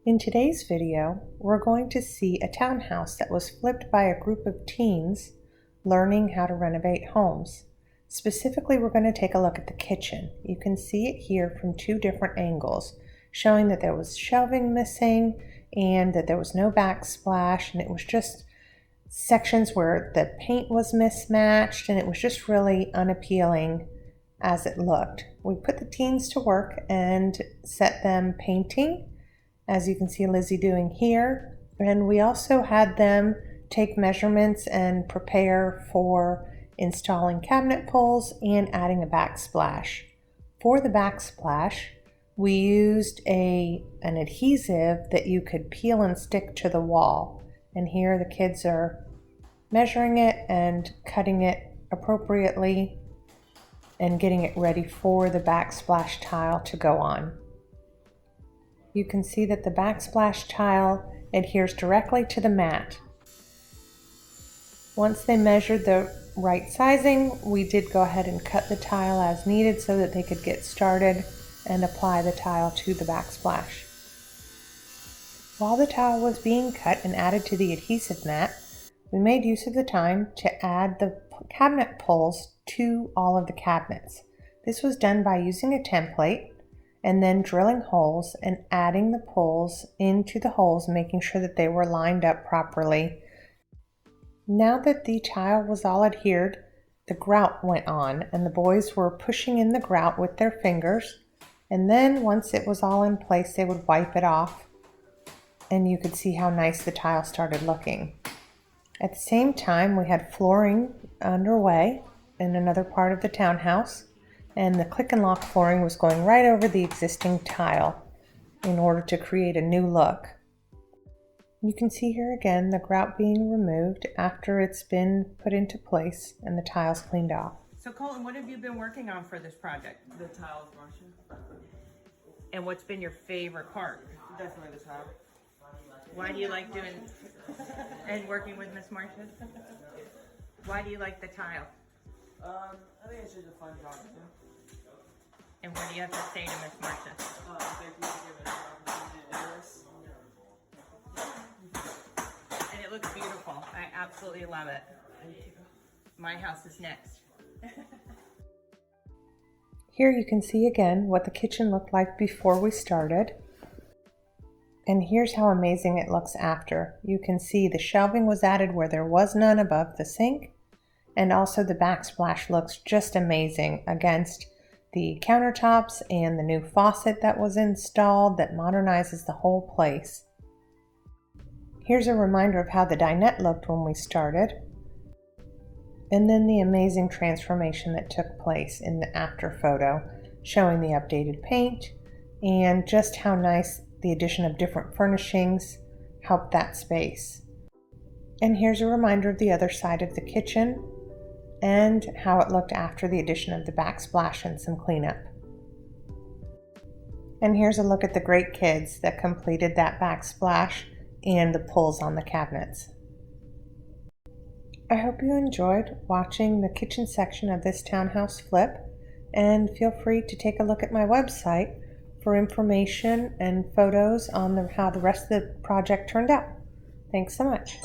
In today's video, we're going to see a townhouse that was flipped by a group of teens learning how to renovate homes. Specifically, we're going to take a look at the kitchen. You can see it here from two different angles, showing that there was shelving missing and that there was no backsplash, and it was just sections where the paint was mismatched, and it was just really unappealing as it looked. We put the teens to work and set them painting, as you can see Lizzie doing here, and we also had them take measurements and prepare for installing cabinet pulls and adding a backsplash. For the backsplash, we used an adhesive that you could peel and stick to the wall, and here the kids are measuring it and cutting it appropriately and getting it ready for the backsplash tile to go on. You can see that the backsplash tile adheres directly to the mat. Once they measured the right sizing, we did go ahead and cut the tile as needed so that they could get started and apply the tile to the backsplash. While the tile was being cut and added to the adhesive mat, we made use of the time to add the cabinet pulls to all of the cabinets. This was done by using a template and then drilling holes and adding the pulls into the holes, making sure that they were lined up properly. Now that the tile was all adhered, the grout went on, and the boys were pushing in the grout with their fingers, and then once it was all in place, they would wipe it off, and you could see how nice the tile started looking. At the same time, we had flooring underway in another part of the townhouse, and the click and lock flooring was going right over the existing tile in order to create a new look. You can see here again the grout being removed after it's been put into place and the tiles cleaned off. So Colton, what have you been working on for this project? The tiles, Marcia. And what's been your favorite part? Definitely the tile. Why do you like doing and working with Miss Marcia? Why do you like the tile? I think it's just a fun job to do. And what do you have to say to Miss Marcia? Thank you for giving us the opportunity to do this. And it looks beautiful. I absolutely love it. My house is next. Here you can see again what the kitchen looked like before we started. And here's how amazing it looks after. You can see the shelving was added where there was none above the sink, and also the backsplash looks just amazing against the countertops and the new faucet that was installed that modernizes the whole place. Here's a reminder of how the dinette looked when we started, and then the amazing transformation that took place in the after photo, showing the updated paint and just how nice the addition of different furnishings helped that space. And here's a reminder of the other side of the kitchen and how it looked after the addition of the backsplash and some cleanup. And here's a look at the great kids that completed that backsplash and the pulls on the cabinets. I hope you enjoyed watching the kitchen section of this townhouse flip, and feel free to take a look at my website for information and photos on how the rest of the project turned out. Thanks so much.